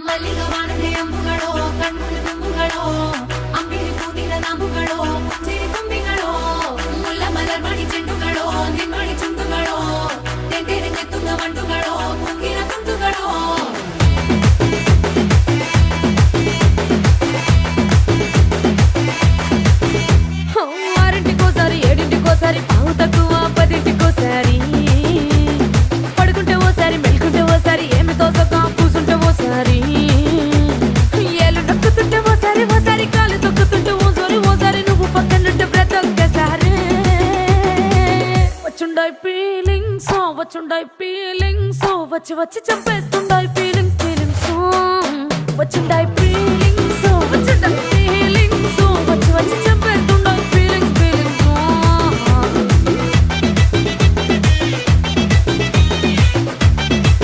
ಮಲ್ಲಿಗ ವಾನದೆ ಅಂಬುಗಳೋ ಕಣ್ಮುಡಿ ತುಂಬುಗಳೋ ಅಂಬಿರಿ ಪೂವಿನ ನಾಂಬುಗಳೋ ಚಿರಿ ತುಂಬಿಗಳೋ ಮುಲ್ಲ ಮಲರ್ ಮಣಿ ಚೆಂಡುಗಳೋ ನಿಮ್ಮಣಿ ಚುಂಡುಗಳೋ ತೆಂಟೆರೆ ತುಂಗ ಮಂಡುಗಳೋ ಮುಂಗಿನ ತುಂಡುಗಳೋ ఆరింటికోసారి ఏడింటికోసారి పావు తక్కువ పదింటికోసారి పడుకుంటే ఓసారి మెలుకుంటే ఓసారి ఏమి తోసక కూసుంటే ఓసారి ఏళ్ళు నొక్కుతుంటే ఓసారి ఓసారి కాలు తొక్కుతుంటే ఓసారి నువ్వు పక్కనుంటే బ్రతొక్కసారి వచ్చుండాయి ఫీలింగ్స్ వచ్చి వచ్చి చంపేస్తుండాయి ఫీలింగ్స్ వచ్చుండాయి